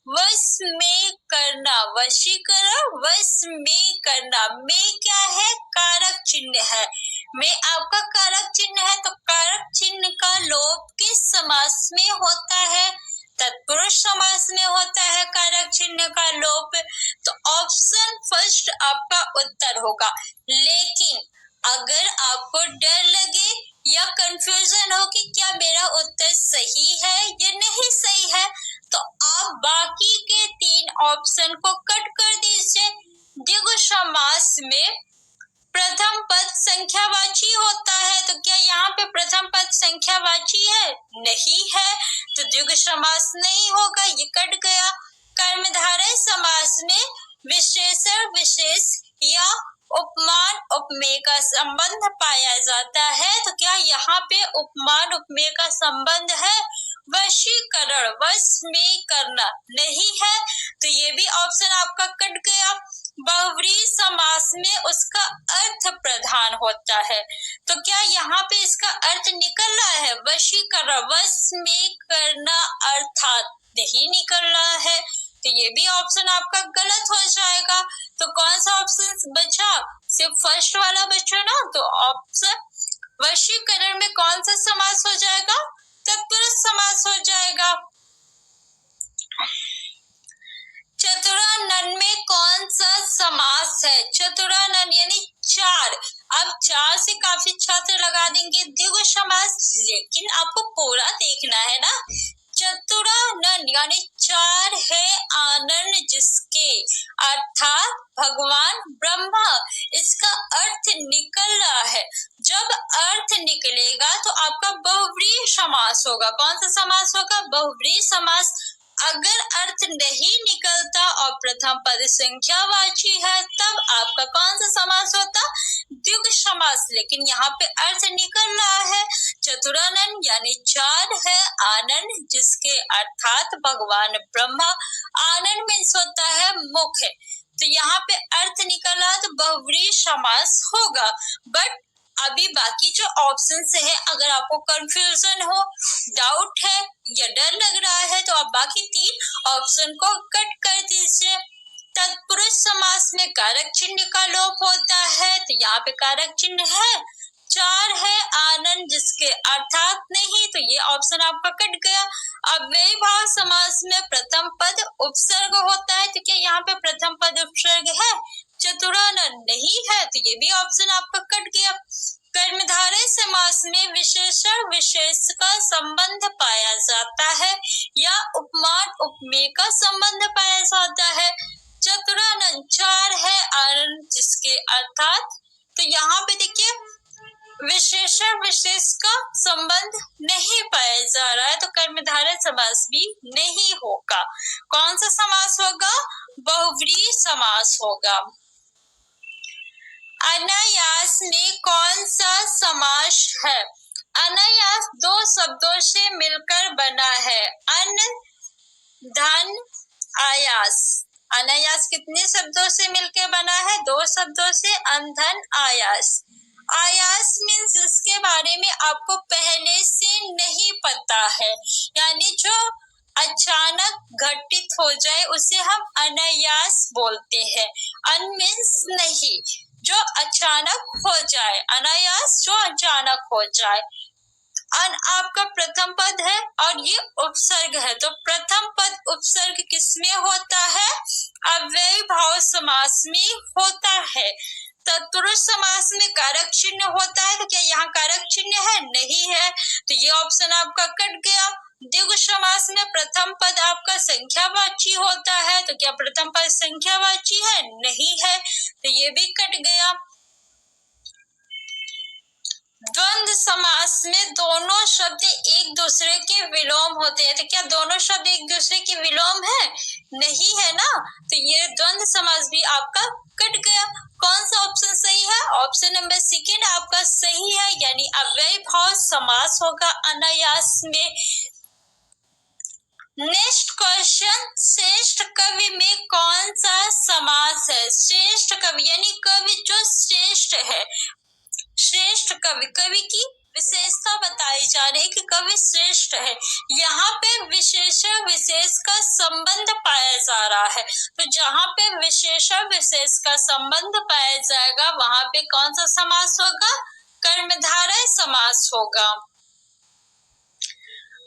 वश में करना, वशीकरण, वश में करना। में क्या है? कारक चिन्ह है। में आपका कारक चिन्ह है, तो कारक चिन्ह का लोप किस समास में होता है? तत्पुरुष समास में होता है कारक चिन्ह का लोप। तो ऑप्शन फर्स्ट आपका उत्तर होगा। लेकिन अगर आपको डर लगे या कंफ्यूजन हो कि क्या मेरा उत्तर सही है या नहीं सही है, तो आप बाकी के 3 ऑप्शन को कट कर दीजिए। द्विगु समास में प्रथम पद संख्यावाची होता है, तो क्या यहाँ पे प्रथम पद संख्यावाची है? नहीं है, तो द्विगु समास नहीं होगा, ये कट गया। कर्मधारय समास में विशेषण विशेष या उपमान उपमेय का संबंध पाया जाता है, तो क्या यहाँ पे उपमान उपमेय का संबंध है? वशीकरण, वश में करना नहीं है, तो ये भी ऑप्शन आपका कट गया। बहुव्रीहि समास में उसका अर्थ प्रधान होता है, तो क्या यहाँ पे इसका अर्थ निकल रहा है? वशीकरण, वश में करना अर्थात नहीं निकल रहा है, तो ये भी ऑप्शन आपका गलत हो जाएगा। तो कौन सा ऑप्शन बचा? सिर्फ फर्स्ट वाला बचा ना, तो ऑप्शन वशीकरण में कौन सा समास हो जाएगा? तत्पुरुष समास हो जाएगा। चतुरानन में कौन सा समास है? चतुरानन यानी 4। अब 4 से काफी छात्र लगा देंगे द्विगु समास, लेकिन आपको पूरा देखना है ना। चतुरानन यानी 4 है आनन जिसके, अर्थात भगवान ब्रह्मा। इसका अर्थ निकल रहा है। जब अर्थ निकलेगा तो आपका बहुव्रीहि समास होगा। कौन सा समास होगा? बहुव्रीहि समास। अगर अर्थ नहीं निकलता और प्रथम पद संख्यावाची है, तब आपका कौन सा समास होता? द्विगु समास। लेकिन यहाँ पे अर्थ निकल रहा है। चतुरानन यानी 4 है आनन जिसके, अर्थात भगवान ब्रह्मा। आनन मीन्स होता है मुख, तो यहाँ पे अर्थ निकल रहा तो बहुव्रीहि समास होगा। बट अभी बाकी जो ऑप्शंस है, अगर आपको कंफ्यूजन हो, डाउट है या डर लग रहा है, तो आप बाकी 3 ऑप्शन को कट कर दीजिए। तत्पुरुष समास में कारक चिन्ह का लोप होता है, तो यहाँ पे कारक चिन्ह है। 4 है आनंद जिसके, अर्थात नहीं, तो ये ऑप्शन आपका कट गया। अव्ययी भाव समास में प्रथम पद उपसर्ग होता है, तो क्या यहाँ पे प्रथम पद उपसर्ग है? चतुरानन नहीं है, तो ये भी ऑप्शन आपका कट गया। कर्मधारय समास में विशेषण विशेष का संबंध पाया जाता है या उपमान उपमेय का संबंध पाया जाता है। चतुरानन 4 है आनंद जिसके, अर्थात, तो यहाँ पे देखिए विशेषण विशेष का संबंध नहीं पाया जा रहा है, तो कर्मधारय समास भी नहीं होगा। कौन सा समास होगा? बहुव्रीहि समास होगा। अनायास में कौन सा समास है? अनायास 2 शब्दों से मिलकर बना है। अन धन आयास। अनायास कितने शब्दों से मिलकर बना है? 2 शब्दों से। अंधन आयास। आयास मीन्स जिसके बारे में आपको पहले से नहीं पता है, यानी जो अचानक घटित हो जाए उसे हम अनायास बोलते हैं। अन मीन्स नहीं, जो अचानक हो जाए। अनायास जो अचानक हो जाए। अन आपका प्रथम पद है और ये उपसर्ग है, तो प्रथम पद उपसर्ग किसमें होता है? अव्ययी भाव समास में होता है। तत्पुरुष समास में कारक चिन्ह होता है, तो क्या यहाँ कारक चिन्ह है? नहीं है, तो ये ऑप्शन आपका कट गया। द्विगु समास में प्रथम पद आपका संख्यावाची होता है, तो क्या प्रथम पद संख्यावाची है? नहीं है, तो ये भी कट गया। द्वंद्व समास में दोनों शब्द एक दूसरे के विलोम होते हैं, तो क्या दोनों शब्द एक दूसरे के विलोम है? नहीं है ना, तो ये द्वंद्व समास भी आपका कट गया। कौन सा ऑप्शन सही है? ऑप्शन नंबर सेकंड आपका सही है, यानी अव्ययी भाव समास होगा अनायास में। नेक्स्ट क्वेश्चन, श्रेष्ठ कवि में कौन सा समास है? श्रेष्ठ कवि यानी कवि जो श्रेष्ठ है। श्रेष्ठ कवि, कवि की विशेषता बताई जा रही है कि कवि श्रेष्ठ है। यहाँ पे विशेषण विशेष का संबंध पाया जा रहा है, तो जहाँ पे विशेषण विशेष का संबंध पाया जाएगा वहां पे कौन सा समास होगा? कर्मधारय समास होगा।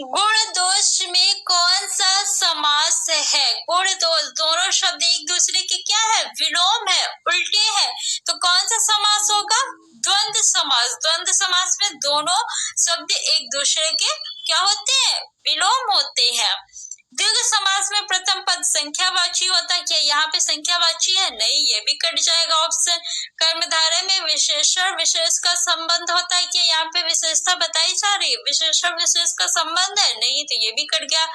गुण दोष में कौन सा समास है? गुण दोष दोनों शब्द एक दूसरे के क्या है? विलोम है, उल्टे हैं, तो कौन सा समास होगा? द्वंद्व समास। द्वंद्व समास में दोनों शब्द एक दूसरे के क्या होते हैं? विलोम होते हैं। दीर्घ समास में प्रथम पद संख्यावाची होता है, क्या यहाँ पे संख्यावाची है? नहीं, ये भी कट जाएगा ऑप्शन। कर्मधारय में विशेषण विशेष का संबंध होता है, क्या यहाँ पे विशेषता बताई जा रही है? विशेषण विशेष का संबंध है? नहीं, तो ये भी कट गया।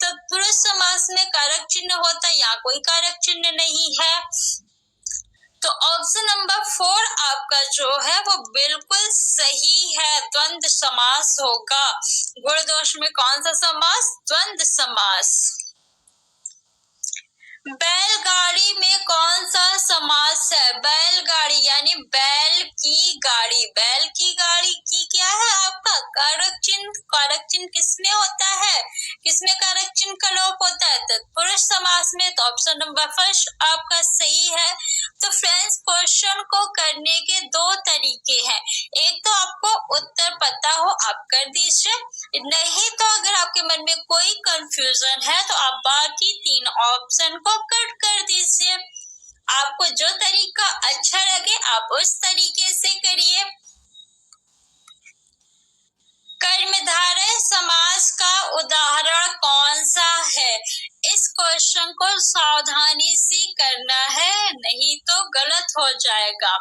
तत्पुरुष समास में कारक चिन्ह होता है, यहाँ कोई कारक चिन्ह नहीं है, तो ऑप्शन नंबर 4 आपका जो है वो बिल्कुल सही है, द्वंद्व समास होगा। गुण दोष में कौन सा समास? द्वंद्व समास। बैलगाड़ी में कौन सा समास है? बैलगाड़ी यानी बैल की गाड़ी। बैल की गाड़ी की क्या है आपका? कारक चिन्ह। कारक चिन्ह किसमें होता है? किसमें कारक चिन्ह का लोप होता है? तत्पुरुष समास में, तो ऑप्शन नंबर फर्स्ट आपका सही है। तो फ्रेंड्स, क्वेश्चन को करने के दो तरीके हैं। एक तो आपको उत्तर पता हो आप कर दीजिए, नहीं तो अगर आपके मन में कोई कंफ्यूजन है तो आप बाकी 3 ऑप्शन को कट कर दीजिए। आपको जो तरीका अच्छा लगे आप उस तरीके से करिए। कर्मधारय समास का उदाहरण कौन सा है? इस क्वेश्चन को सावधानी से करना है, नहीं तो गलत हो जाएगा।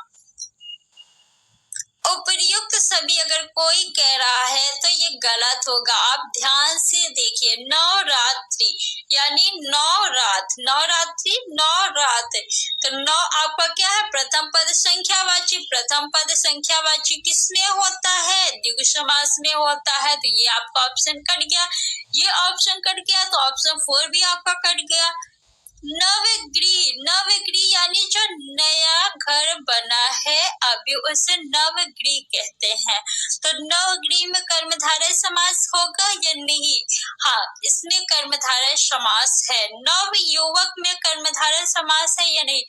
उपर्युक्त सभी अगर कोई कह रहा है तो ये गलत होगा। आप ध्यान से देखिए, नवरात्रि यानी 9 रात, नवरात्रि 9 रात, तो 9 आपका क्या है? प्रथम पद संख्यावाची। प्रथम पद संख्यावाची किसमें होता है? द्विगु समास में होता है, तो ये आपका ऑप्शन कट गया। ये ऑप्शन कट गया तो ऑप्शन 4 भी आपका कट गया। नवगृह, नवगृह यानी जो नया घर बना है अभी उसे नवगृह कहते हैं, तो नवगृह में कर्मधारय समास होगा या नहीं? हाँ, इसमें कर्मधारय समास है। नव युवक में कर्मधारय समास है या नहीं?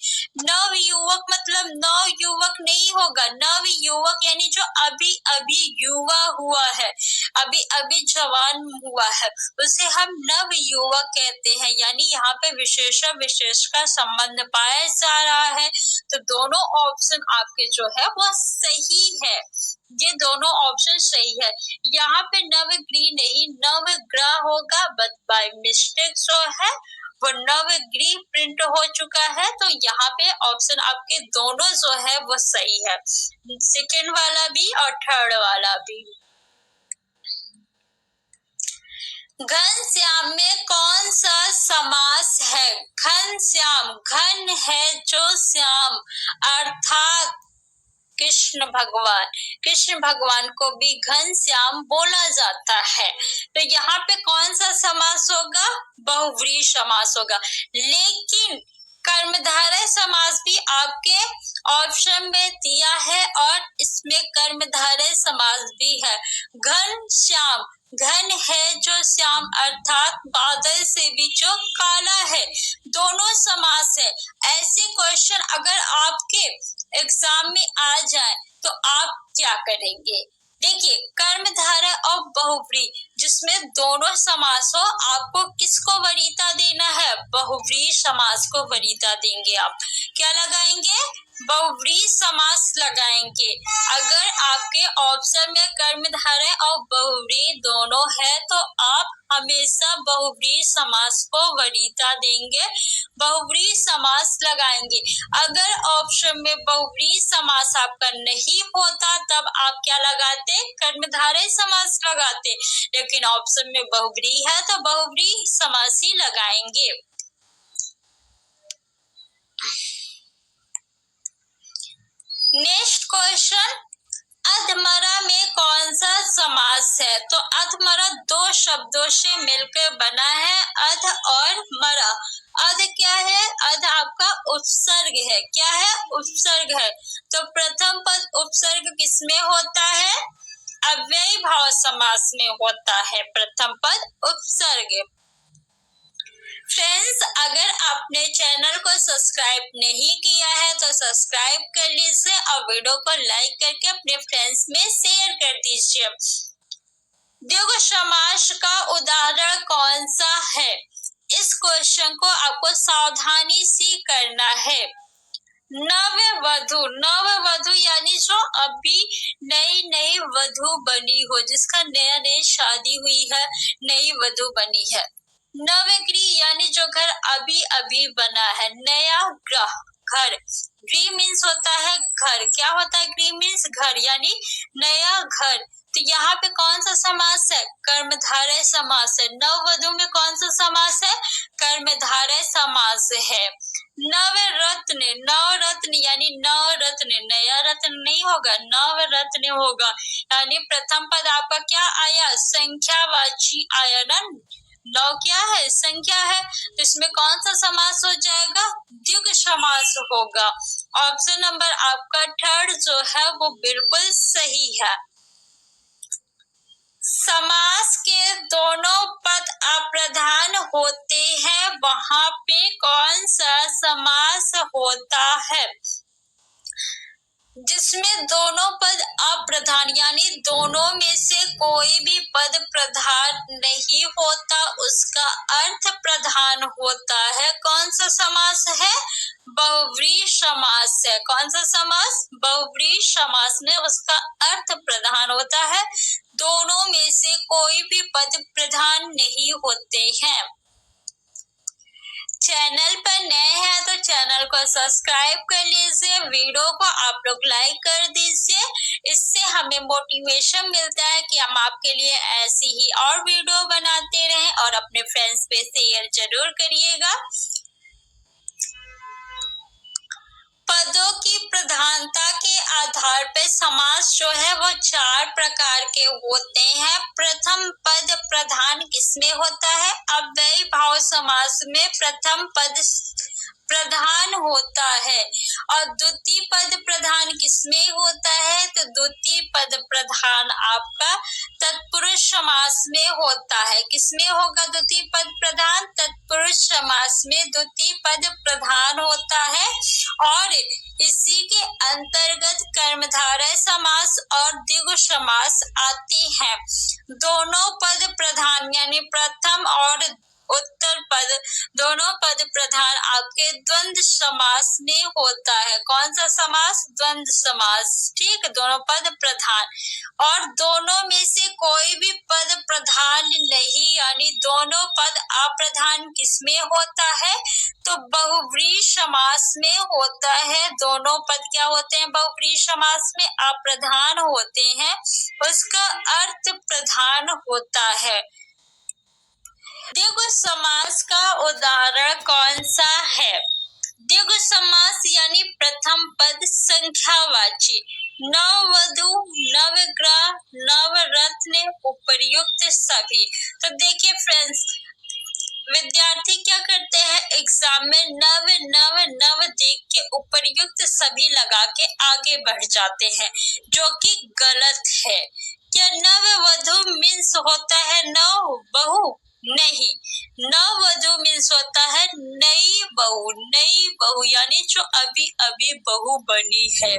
नव युवक मतलब नव युवक नहीं होगा। नव युवक यानी जो अभी अभी युवा हुआ है, अभी अभी जवान हुआ है, उसे हम नव युवक कहते हैं। यानी यहाँ पे विशेष विशेष का संबंध पाया जा रहा है, तो दोनों ऑप्शन आपके जो है वो सही है। ये दोनों ऑप्शन सही है। यहाँ पे नवगृह नहीं नवग्रह होगा, बट बाय मिस्टेक जो है वो नवगृह प्रिंट हो चुका है, तो यहाँ पे ऑप्शन आपके दोनों जो है वो सही है, सेकेंड वाला भी और थर्ड वाला भी। घनश्याम में कौन सा समास है? घनश्याम, घन है जो श्याम अर्थात कृष्ण भगवान, कृष्ण भगवान को भी घनश्याम बोला जाता है, तो यहाँ पे कौन सा समास होगा? बहुव्रीहि समास होगा। लेकिन कर्मधारय समास भी आपके ऑप्शन में दिया है और इसमें कर्मधारय समास भी है। घन श्याम, घन है जो श्याम अर्थात बादल से भी जो काला है, दोनों समास है। ऐसे क्वेश्चन अगर आपके एग्जाम में आ जाए तो आप क्या करेंगे? देखिए, कर्मधारय और बहुव्रीहि जिसमें दोनों समास हो, आपको किसको वरीयता देना है? बहुव्रीहि समास को वरीयता देंगे। आप क्या लगाएंगे? बहुव्रीहि समास लगाएंगे। अगर आपके ऑप्शन में कर्मधारय और बहुव्रीहि दोनों है तो आप हमेशा बहुव्रीहि समास को वरीयता देंगे, बहुव्रीहि समास लगाएंगे। अगर ऑप्शन में बहुव्रीहि समास आपका नहीं होता तब आप क्या लगाते? कर्मधारय समास लगाते, लेकिन ऑप्शन में बहुव्रीहि है तो बहुव्रीहि समास ही लगाएंगे। नेक्स्ट क्वेश्चन, अधमरा में कौन सा समास है? तो अधमरा 2 शब्दों से मिलकर बना है, अध और मरा। अध क्या है? अध आपका उपसर्ग है। क्या है? उपसर्ग है। तो प्रथम पद उपसर्ग किसमें होता है? अव्ययी भाव समास में होता है प्रथम पद उपसर्ग। फ्रेंड्स, अगर आपने चैनल को सब्सक्राइब नहीं किया है तो सब्सक्राइब कर लीजिए और वीडियो को लाइक करके अपने फ्रेंड्स में शेयर कर दीजिए। द्विगु समास का उदाहरण कौन सा है? इस क्वेश्चन को आपको सावधानी से करना है। नववधु यानी जो अभी नई वधु बनी हो, जिसका नई शादी हुई है, नई वधु बनी है। नवगृह यानी जो घर अभी अभी बना है, नया घर। गृह मीन्स होता है घर। क्या होता है गृह मीन्स? घर, यानी नया घर। तो यहाँ पे कौन सा समास है? कर्मधारय समास है। नववधु में कौन सा समास है? कर्मधारय समास है। नवरत्न यानी नवरत्न, नया रत्न नहीं होगा, नवरत्न होगा। यानी प्रथम पद आपका क्या आया? संख्यावाची आया ना। नौ क्या है? संख्या है। तो इसमें कौन सा समास हो जाएगा? द्विगु समास होगा। ऑप्शन नंबर आपका थर्ड जो है वो बिल्कुल सही है। समास के दोनों पद अप्रधान होते हैं, वहां पे कौन सा समास होता है? जिसमें दोनों पद अप्रधान यानी दोनों में से कोई भी पद प्रधान नहीं होता, उसका अर्थ प्रधान होता है। कौन सा समास है? बहुव्रीहि समास है। कौन सा समास? बहुव्रीहि समास में उसका अर्थ प्रधान होता है। दोनों में से कोई भी पद प्रधान नहीं होते हैं। चैनल पर नए हैं तो चैनल को सब्सक्राइब कर लीजिए, वीडियो को आप लोग लाइक कर दीजिए। इससे हमें मोटिवेशन मिलता है कि हम आपके लिए ऐसी ही और वीडियो बनाते रहें, और अपने फ्रेंड्स पे शेयर जरूर करिएगा। पदों की प्रधानता के आधार पर समास जो है वो 4 प्रकार के होते हैं। प्रथम पद प्रधान किसमें होता है? अव्ययी भाव समास में प्रथम पद प्रधान होता है। और द्वितीय पद प्रधान किसमें होता है? तो द्वितीय पद प्रधान आपका तत्पुरुष समास में होता है। किसमें होगा द्वितीय पद प्रधान? तत्पुरुष समास में द्वितीय पद प्रधान होता है। और इसी के अंतर्गत कर्मधारय समास और द्विगु समास आते हैं। दोनों पद प्रधान यानी प्रथम और उत्तर पद, दोनों पद प्रधान आपके द्वंद्व समास में होता है। कौन सा समास? द्वंद्व समास। ठीक, दोनों पद प्रधान। और दोनों में से कोई भी पद प्रधान नहीं, यानी दोनों पद अप्रधान किसमें होता है? तो बहुव्रीहि समास में होता है। दोनों पद क्या होते हैं? बहुव्रीहि समास में अप्रधान होते हैं, उसका अर्थ प्रधान होता है। द्विगु समास का उदाहरण कौन सा है? द्विगु समास यानी प्रथम पद संख्यावाची। नववधु, नवग्रह, नवरत्न, उपर्युक्त सभी। तो देखिए फ्रेंड्स, विद्यार्थी क्या करते हैं? एग्जाम में नव देख के उपर्युक्त सभी लगा के आगे बढ़ जाते हैं, जो कि गलत है। क्या नववधु मीन्स होता है नव बहू? नहीं, नववधु मीन्स होता है नई बहू। नई बहू यानी जो अभी अभी बहू बनी है।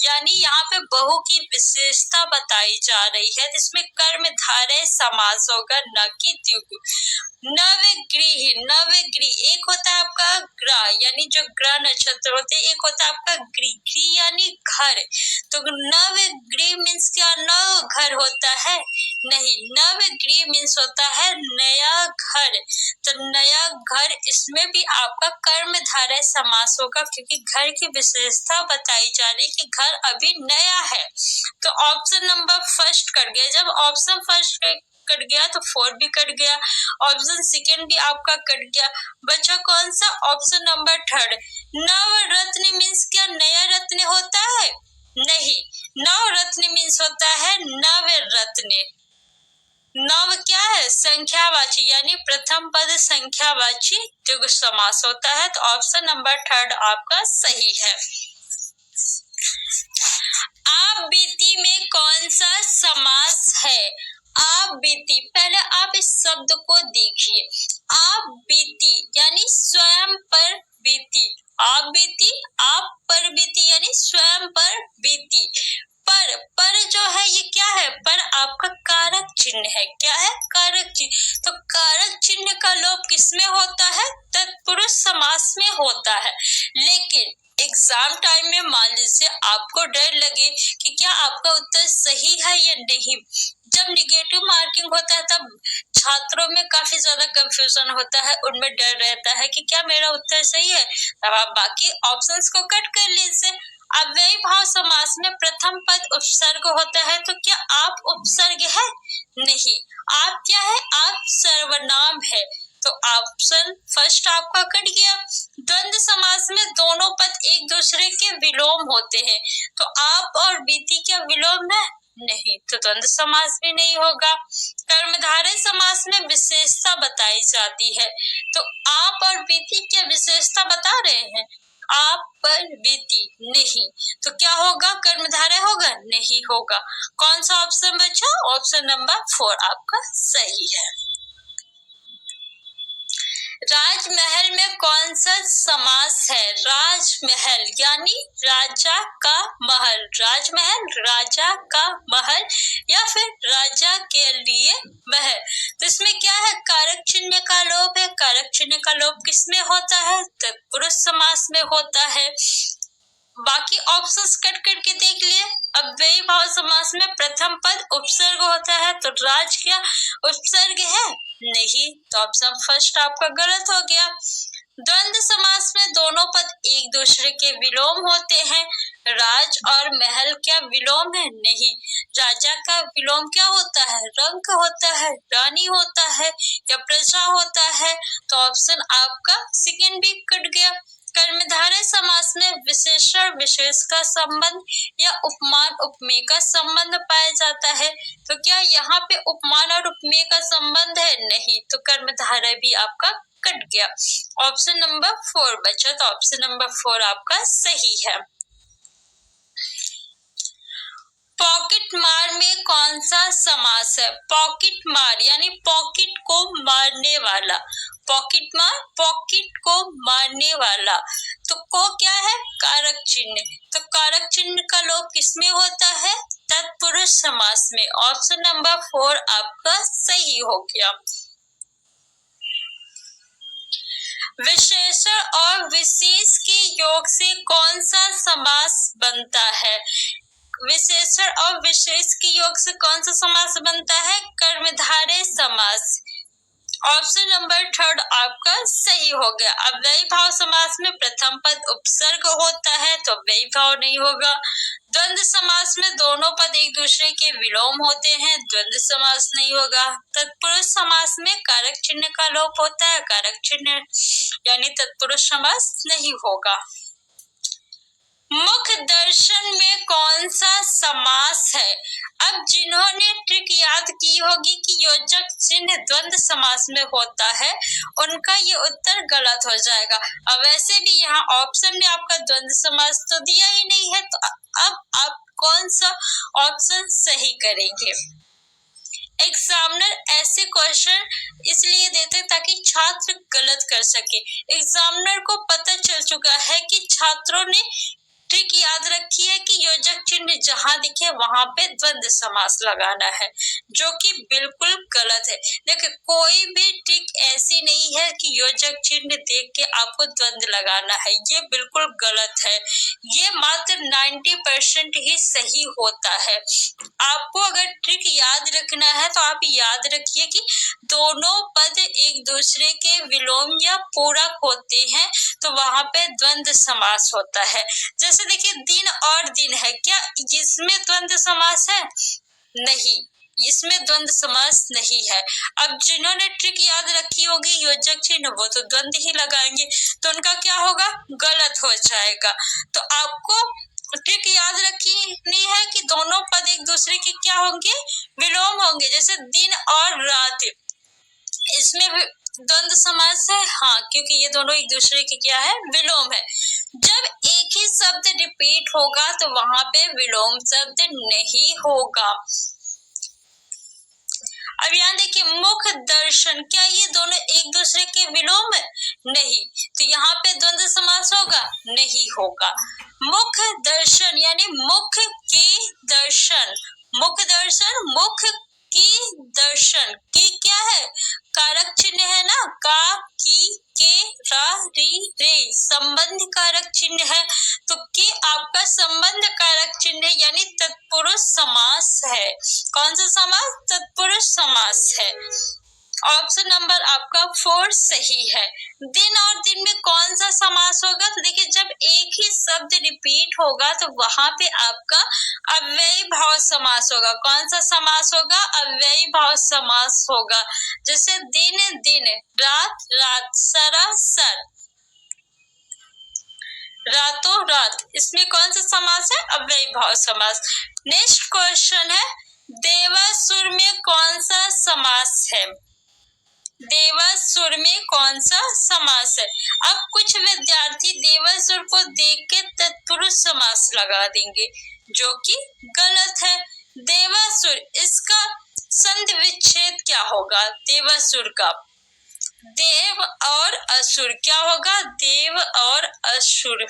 यानी यहाँ पे बहू की विशेषता बताई जा रही है, जिसमें कर्मधारय समास होगा, न कि द्विगु। नवगृह एक होता है आपका ग्रह, यानी जो ग्रह नक्षत्र होते हैं। एक होता है आपका गृह यानी घर। तो नवगृह मीन्स क्या? नव घर होता है? नहीं, नवगृह मीन्स होता है नया घर। तो नया घर, इसमें भी आपका कर्मधारय समास होगा, क्योंकि घर की विशेषता बताई जा रही कि घर अभी नया है। तो ऑप्शन नंबर फर्स्ट कट गया। जब ऑप्शन फर्स्ट कट गया तो 4 भी कट गया, ऑप्शन सेकेंड भी आपका कट गया। बचा कौन सा? Option number third. Navratna means क्या? नया रत्न होता है? नहीं, नवरत्न मीन्स होता है नवरत्न। नव क्या है? संख्यावाची, यानी प्रथम पद संख्यावाची द्विगु समास होता है। तो ऑप्शन नंबर थर्ड आपका सही है। आप बीती में कौन सा समास है? आप बीती, पहले आप इस शब्द को देखिए। आप बीती यानी स्वयं पर बीती। आप बीती, आप पर बीती यानी स्वयं पर बीती। पर जो है ये क्या है? पर आपका कारक चिन्ह है। क्या है? कारक चिन्ह। तो कारक चिन्ह का लोप किसमें होता है? तत्पुरुष समास में होता है। लेकिन एग्जाम टाइम में मान लीजिए आपको डर लगे कि क्या आपका उत्तर सही है या नहीं। जब निगेटिव मार्किंग होता है तब छात्रों में काफी ज्यादा कंफ्यूजन होता है, उनमें डर रहता है कि क्या मेरा उत्तर सही है। तब आप बाकी ऑप्शंस को कट कर लीजिए। अव्ययी भाव समास में प्रथम पद उपसर्ग होता है, तो क्या आप उपसर्ग है? नहीं। आप क्या है? आप सर्वनाम है। तो ऑप्शन फर्स्ट आपका कट गया। द्वंद्व समास में दोनों पद एक दूसरे के विलोम होते हैं, तो आप और बीती क्या विलोम है? नहीं, तो द्वंद्व समास भी नहीं होगा। कर्मधारय समास में विशेषता बताई जाती है, तो आप और बीती क्या विशेषता बता रहे हैं? आप पर बीती नहीं, तो क्या होगा? कर्मधारय होगा? नहीं होगा। कौन सा ऑप्शन बचा? ऑप्शन नंबर 4 आपका सही है। राजमहल में कौन सा समास है? राजमहल यानी राजा का महल। राजमहल, राजा का महल या फिर राजा के लिए महल। तो इसमें क्या है? कारक चिन्ह का लोप है। कारक चिन्ह का लोप किसमें होता है? तत्पुरुष समास में होता है। बाकी ऑप्शंस कट करके देख लिए। अव्ययी भाव समास में प्रथम पद उपसर्ग होता है, तो राज क्या उपसर्ग है? नहीं, तो ऑप्शन फर्स्ट आपका गलत हो गया। द्वंद्व समास में दोनों पद एक दूसरे के विलोम होते हैं। राज और महल क्या विलोम है? नहीं। राजा का विलोम क्या होता है? रंक होता है, रानी होता है या प्रजा होता है। तो ऑप्शन आपका सेकंड भी कट गया। कर्मधारय समास में विशेषण विशेष का संबंध या उपमान उपमेय का संबंध पाया जाता है, तो क्या यहाँ पे उपमान और उपमेय का संबंध है? नहीं, तो कर्मधारय भी आपका कट गया। ऑप्शन नंबर 4 बचा, तो ऑप्शन नंबर 4 आपका सही है। पॉकेट मार में कौन सा समास है? पॉकेट मार यानी पॉकेट को मारने वाला। पॉकेट मार, पॉकेट को मारने वाला। तो को क्या है? कारक चिन्ह। तो कारक चिन्ह का लोप किसमें होता है? तत्पुरुष समास में। ऑप्शन नंबर 4 आपका सही हो गया। विशेषण और विशेष के योग से कौन सा समास बनता है? विशेषण और विशेष के योग से कौन सा समास बनता है? कर्मधारय समास। ऑप्शन नंबर 3 आपका सही हो गया। अव्ययी भाव समास में प्रथम पद उपसर्ग होता है, तो अव्ययी भाव नहीं होगा। द्वंद्व समास में दोनों पद एक दूसरे के विलोम होते हैं, द्वंद्व समास नहीं होगा। तत्पुरुष समास में कारक चिन्ह का लोप होता है, कारक चिन्ह यानी तत्पुरुष समास नहीं होगा। मुख दर्शन में कौन सा समास है? अब जिन्होंने ट्रिक याद की होगी कि योजक चिन्ह द्वंद्व समास में होता है, उनका ये उत्तर गलत हो जाएगा। अब वैसे भी यहाँ ऑप्शन में आपका द्वंद्व समास तो दिया ही नहीं है, तो अब आप कौन सा ऑप्शन सही करेंगे? एग्जामिनर ऐसे क्वेश्चन इसलिए देते ताकि छात्र गलत कर सके। एग्जामिनर को पता चल चुका है कि छात्रों ने ट्रिक याद रखी है कि योजक चिन्ह जहां दिखे वहां पे द्वंद्व समास लगाना है, जो कि बिल्कुल गलत है। देखिए, कोई भी ट्रिक ऐसी नहीं है कि योजक चिन्ह देख के आपको द्वंद्व लगाना है, ये बिल्कुल गलत है। ये मात्र 90% ही सही होता है। आपको अगर ट्रिक याद रखना है तो आप याद रखिए कि दोनों पद एक दूसरे के विलोम या पूरक होते हैं, तो वहां पे द्वंद्व समास होता है। जैसे देखिए, दिन और दिन है, क्या इसमें द्वंद्व समास है? नहीं, इसमें द्वंद्व समास नहीं है। अब जिन्होंने ट्रिक याद रखी होगी योजक चिन्ह, वो तो द्वंद्व ही लगाएंगे, तो उनका क्या होगा? गलत हो जाएगा। तो आपको ट्रिक याद रखनी है कि दोनों पद एक दूसरे के क्या होंगे? विलोम होंगे। जैसे दिन और रात, इसमें द्वंद्व समास है? हाँ, क्योंकि ये दोनों एक दूसरे के क्या है, विलोम है। जब एक ही शब्द रिपीट होगा तो वहां पे विलोम शब्द नहीं होगा। अब यहाँ देखिए, मुख दर्शन, क्या ये दोनों एक दूसरे के विलोम है? नहीं, तो यहाँ पे द्वंद्व समास होगा? नहीं होगा। मुख दर्शन यानी मुख के दर्शन, मुख दर्शन, मुख की दर्शन, की क्या है, कारक चिन्ह है ना, का, की, के, रा, री, रे, संबंध कारक चिन्ह है, तो के आपका संबंध कारक चिन्ह यानी तत्पुरुष समास है। कौन सा समास? तत्पुरुष समास है। ऑप्शन नंबर आपका 4 सही है। दिन और दिन में कौन सा समास होगा? तो देखिए, जब एक ही शब्द रिपीट होगा तो वहां पे आपका अव्ययी भाव समास होगा। कौन सा समास होगा? अव्ययी भाव समास होगा। जैसे दिन दिन, रात रात, सरासर, रातों रात, इसमें कौन सा समास है? अव्ययी भाव समास। नेक्स्ट क्वेश्चन है, देवासुर में कौन सा समास है? देवासुर में कौन सा समास है? अब कुछ विद्यार्थी देवासुर को देख के तत्पुरुष समास लगा देंगे, जो कि गलत है। देवासुर, इसका संधि विच्छेद क्या होगा? देवासुर का देव और असुर क्या होगा? देव और असुर,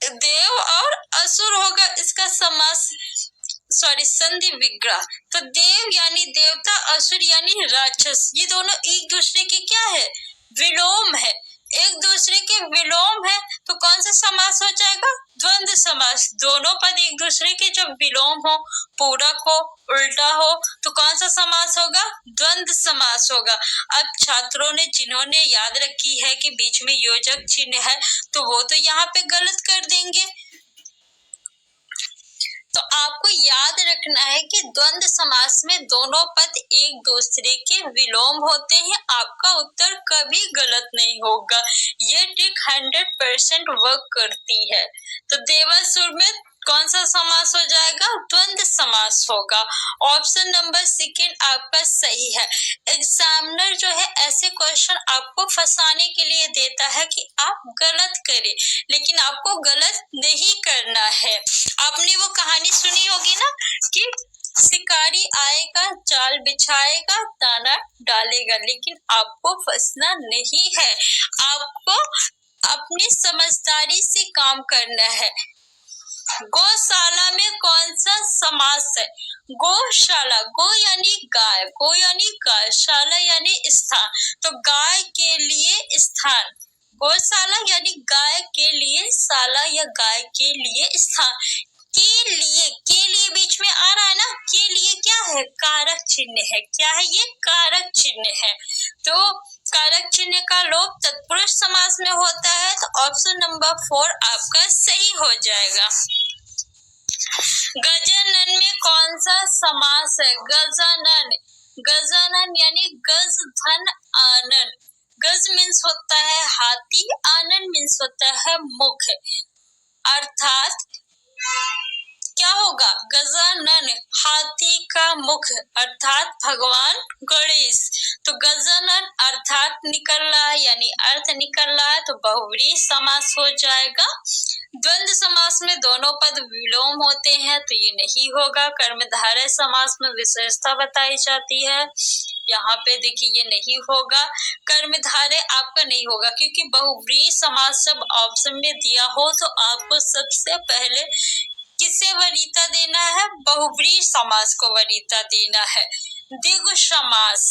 देव और असुर होगा इसका समास, सॉरी संधि विग्रह। तो देव यानी देवता, असुर यानी राक्षस, ये दोनों एक दूसरे के क्या है? विलोम है, एक दूसरे के विलोम है, तो कौन सा समास हो जाएगा? द्वंद्व समास। दोनों पद एक दूसरे के जब विलोम हो, पूरक हो, उल्टा हो, तो कौन सा समास होगा? द्वंद्व समास होगा। अब छात्रों ने जिन्होंने याद रखी है कि बीच में योजक चिन्ह है, तो वो तो यहाँ पे गलत कर देंगे। तो आपको याद रखना है कि द्वंद्व समास में दोनों पद एक दूसरे के विलोम होते हैं। आपका उत्तर कभी गलत नहीं होगा, ये ट्रिक 100% वर्क करती है। तो देवासुर में कौन सा समास हो जाएगा? द्वंद्व समास होगा। ऑप्शन नंबर सेकंड आपका सही है। एग्जामिनर जो है ऐसे क्वेश्चन आपको फंसाने के लिए देता है कि आप गलत करें, लेकिन आपको गलत नहीं करना है। आपने वो कहानी सुनी होगी ना कि शिकारी आएगा, जाल बिछाएगा, दाना डालेगा, लेकिन आपको फंसना नहीं है, आपको अपनी समझदारी से काम करना है। गौशाला में कौन सा समास है? गौशाला, गो यानी गाय, गो यानी गाय, शाला यानी स्थान, तो गाय के लिए स्थान, गौशाला यानी गाय के लिए शाला या गाय के लिए स्थान। के लिए बीच में आ रहा है ना, के लिए क्या है? कारक चिन्ह है। क्या है ये? कारक चिन्ह है। तो कारक चिन्ह का लोप तत्पुरुष समास में होता है, तो ऑप्शन नंबर 4 आपका सही हो जाएगा। गजानन में कौन सा समास है? गजानन, गजानन यानी गज धन आनन, गज मीन्स होता है हाथी, आनन मीन्स होता है मुख, अर्थात क्या होगा? गजानन, हाथी का मुख, अर्थात भगवान गणेश। तो गजानन अर्थात निकल रहा है, यानी अर्थ निकल रहा है, तो बहुव्रीहि समास हो जाएगा। द्वंद्व समास में दोनों पद विलोम होते हैं, तो ये नहीं होगा। कर्मधारय समास में विशेषता बताई जाती है, यहाँ पे देखिए ये नहीं होगा। कर्मधारय आपका नहीं होगा, क्योंकि बहुव्रीहि समास जब ऑप्शन में दिया हो तो आपको सबसे पहले किसे वरीयता देना है? बहुव्रीहि समास को वरीयता देना है। द्विगु समास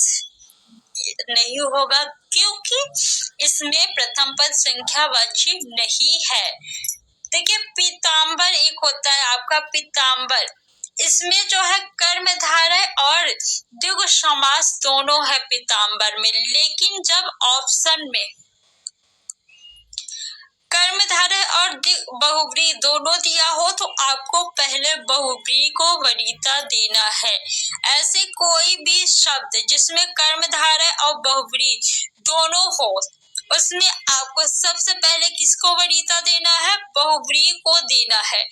नहीं होगा, क्योंकि इसमें प्रथम पद संख्यावाची नहीं है। देखिए, पीताम्बर एक होता है आपका पीताम्बर, इसमें जो है कर्मधारय और द्विगु समास दोनों है पीताम्बर में, लेकिन जब ऑप्शन में कर्मधारय और बहुव्रीहि दोनों दिया हो तो आपको पहले बहुव्रीहि को वरीयता देना है। ऐसे कोई भी शब्द जिसमें कर्मधारय और बहुव्रीहि दोनों हो, उसमें आपको सबसे पहले किसको वरीयता देना है? बहुव्रीहि को देना है।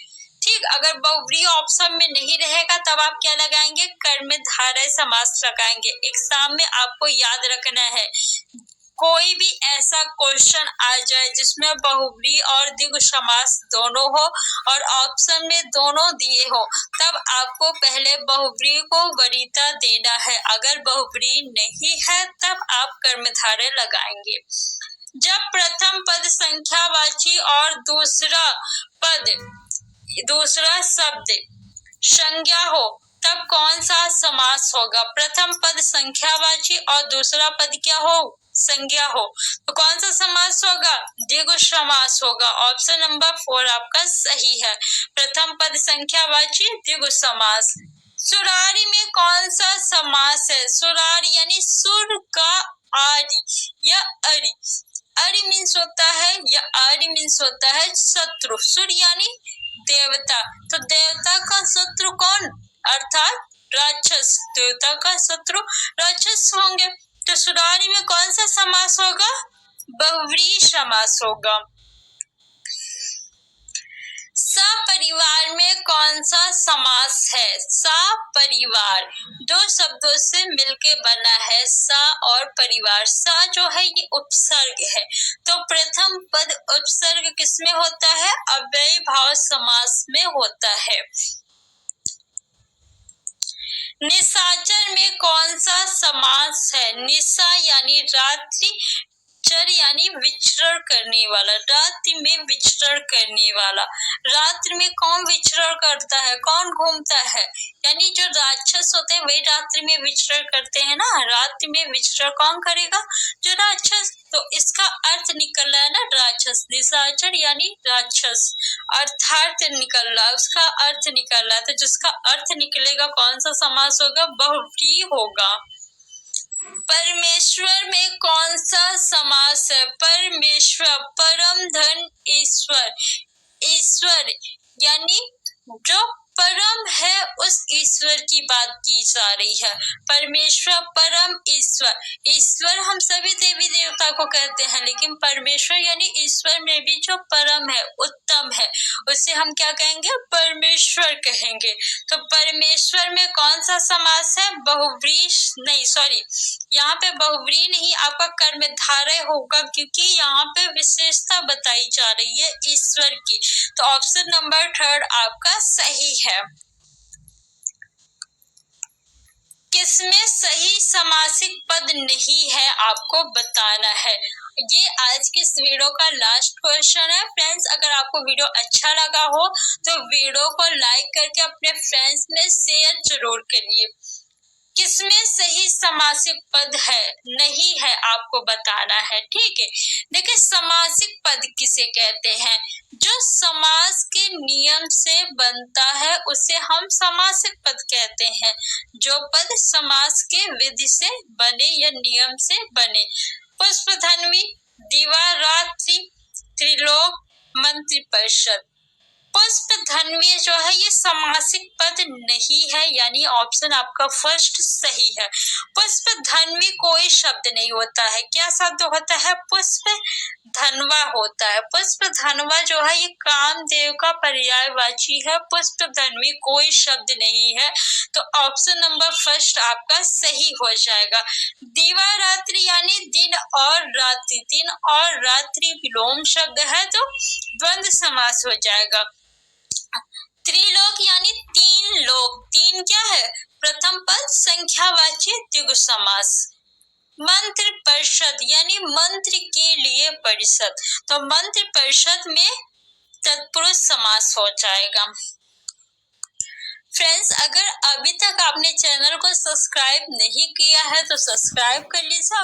ठीक, अगर बहुव्रीहि ऑप्शन में नहीं रहेगा तब आप क्या लगाएंगे, कर्मधारय समास लगाएंगे। एग्जाम में आपको याद रखना है, कोई भी ऐसा क्वेश्चन आ जाए जिसमें बहुव्रीहि और द्विगु समास दोनों हो और ऑप्शन में दोनों दिए हो, तब आपको पहले बहुव्रीहि को वरीयता देना है। अगर बहुव्रीहि नहीं है तब आप कर्मधारय लगाएंगे। जब प्रथम पद संख्यावाची और दूसरा शब्द संज्ञा हो तब कौन सा समास होगा। प्रथम पद संख्यावाची और दूसरा पद क्या हो, संज्ञा हो, तो कौन सा समास होगा, द्विगु समास होगा। ऑप्शन नंबर 4 आपका सही है, प्रथम पद संख्यावाची द्विगु समास। सुरारी में कौन सा समास है, सुरारी यानी सुर का आरी या अरि, अरि मीन्स होता है या आरी मीन्स होता है शत्रु, सुर यानी देवता, तो देवता का शत्रु कौन, अर्थात राक्षस, देवता का शत्रु राक्षस होंगे। तो सुरारी में कौन सा समास होगा, बहुव्रीहि समास होगा। सपरिवार में कौन सा समास है, सपरिवार दो शब्दों से मिलके बना है, सा और परिवार। सा जो है ये उपसर्ग है, तो प्रथम पद उपसर्ग किसमें होता है, अव्ययी भाव समास में होता है। निशाचर में कौन सा समास है, निशा यानी रात्रि, चर यानी विचरण करने वाला, रात्रि में विचरण करने वाला। रात्रि में कौन विचरण करता है, कौन घूमता है, यानी जो राक्षस होते हैं वही रात्रि में विचरण करते हैं ना, रात्रि में विचरण कौन करेगा, जो राक्षस। तो इसका अर्थ निकल रहा है ना राक्षस, निशाचर यानी राक्षस, अर्थात निकल रहा है, उसका अर्थ निकल रहा है, तो जिसका अर्थ निकलेगा कौन सा समास होगा, बहुव्रीहि होगा। परमेश्वर में कौन सा समास है, परमेश्वर, परम धन ईश्वर, ईश्वर यानी जो परम है उस ईश्वर की बात की जा रही है। परमेश्वर परम ईश्वर, ईश्वर हम सभी देवी देवता को कहते हैं, लेकिन परमेश्वर यानी ईश्वर में भी जो परम है, उत्तम है, उसे हम क्या कहेंगे, परमेश्वर कहेंगे। तो परमेश्वर में कौन सा समास है, बहुव्रीहि नहीं, सॉरी यहाँ पे बहुव्रीहि नहीं, आपका कर्मधारय होगा, क्योंकि यहाँ पे विशेषता बताई जा रही है ईश्वर की। तो ऑप्शन नंबर 3 आपका सही है। किसमें सही समासिक पद नहीं है आपको बताना है। ये आज के इस वीडियो का लास्ट क्वेश्चन है। फ्रेंड्स, अगर आपको वीडियो अच्छा लगा हो तो वीडियो को लाइक करके अपने फ्रेंड्स में शेयर जरूर करिए। किसमें सही समासिक पद है, नहीं है, आपको बताना है, ठीक है। देखिए, समासिक पद किसे कहते हैं, जो समास के नियम से बनता है उसे हम समासिक पद कहते हैं। जो पद समास के विधि से बने या नियम से बने। पुष्पधन्वी, दिवारात्रि, त्रिलोक, मंत्रिपरिषद। पुष्पधन्वी जो है ये समासिक पद नहीं है, यानी ऑप्शन आपका फर्स्ट सही है। पुष्पधन्वी कोई शब्द नहीं होता है, क्या शब्द होता है, पुष्पधनवा होता है। पुष्पधनवा जो है ये कामदेव का पर्यायवाची है, पुष्पधन्वी कोई शब्द नहीं है, तो ऑप्शन नंबर फर्स्ट आपका सही हो जाएगा। दिवारात्रि यानी दिन और रात्रि, दिन और रात्रि विलोम शब्द है, तो द्वंद्व समास हो जाएगा। त्रिलोक यानी तीन लोक, तीन क्या है, प्रथम पद संख्यावाची द्विगु समास। मंत्र परिषद यानी मंत्र के लिए परिषद, तो मंत्र परिषद में तत्पुरुष समास हो जाएगा। फ्रेंड्स, अगर अभी तक आपने चैनल को सब्सक्राइब नहीं किया है तो सब्सक्राइब कर लीजिए।